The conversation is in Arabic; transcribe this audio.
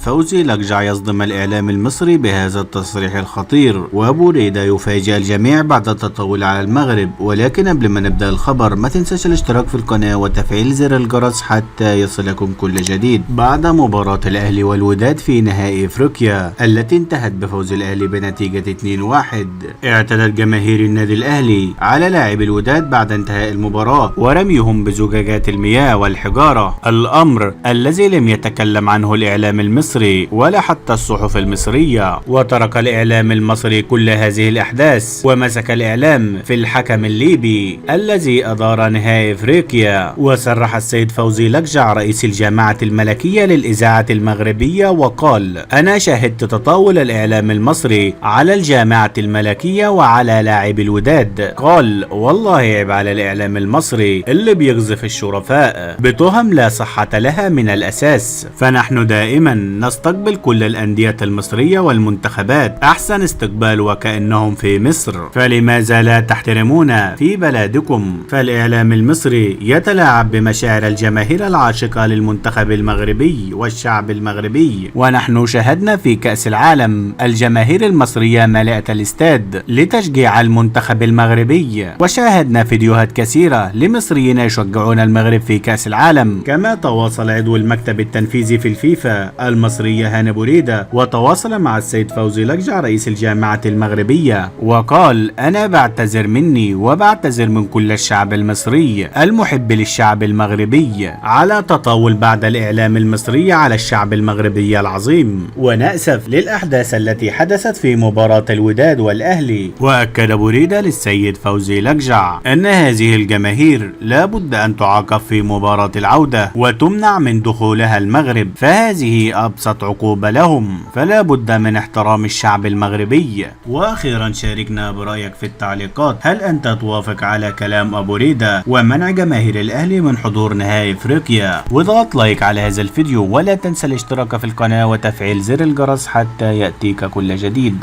فوزي لقجع يصدم الإعلام المصري بهذا التصريح الخطير، وأبو ريدة يفاجئ الجميع بعد التطاول على المغرب. ولكن قبل ما نبدأ الخبر ما تنساش الاشتراك في القناة وتفعيل زر الجرس حتى يصلكم كل جديد. بعد مباراة الأهلي والوداد في نهائي افريقيا التي انتهت بفوز الأهلي بنتيجة 2-1، اعتدت جماهير النادي الأهلي على لاعب الوداد بعد انتهاء المباراة ورميهم بزجاجات المياه والحجارة، الأمر الذي لم يتكلم عنه الإعلام المصري ولا حتى الصحف المصرية. وترك الإعلام المصري كل هذه الأحداث ومسك الإعلام في الحكم الليبي الذي أدار نهائي افريقيا. وصرح السيد فوزي لقجع رئيس الجامعة الملكية للإذاعة المغربية وقال: أنا شاهدت تطاول الإعلام المصري على الجامعة الملكية وعلى لاعب الوداد. قال: والله عيب على الإعلام المصري اللي بيقذف الشرفاء بتهم لا صحة لها من الأساس. فنحن دائما نستقبل كل الأندية المصرية والمنتخبات أحسن استقبال وكأنهم في مصر، فلماذا لا تحترمون في بلادكم؟ فالإعلام المصري يتلاعب بمشاعر الجماهير العاشقة للمنتخب المغربي والشعب المغربي. ونحن شاهدنا في كأس العالم الجماهير المصرية ملأت الاستاد لتشجيع المنتخب المغربي، وشاهدنا فيديوهات كثيرة لمصريين يشجعون المغرب في كأس العالم. كما تواصل عضو المكتب التنفيذي في الفيفا المصرية هاني أبو ريدة وتواصل مع السيد فوزي لقجع رئيس الجامعة المغربية وقال: أنا بعتذر مني وبعتذر من كل الشعب المصري المحب للشعب المغربي على تطاول بعد الإعلام المصري على الشعب المغربي العظيم، ونأسف للأحداث التي حدثت في مباراة الوداد والأهلي. وأكد أبو ريدة للسيد فوزي لقجع أن هذه الجماهير لا بد أن تعاقب في مباراة العودة وتمنع من دخولها المغرب، فهذه أبسط عقوبة لهم، فلا بد من احترام الشعب المغربي. وأخيرا شاركنا برأيك في التعليقات، هل أنت توافق على كلام أبو ريدة ومنع جماهير الأهلي من حضور نهائي افريقيا؟ واضغط لايك على هذا الفيديو ولا تنسى الاشتراك في القناة وتفعيل زر الجرس حتى يأتيك كل جديد.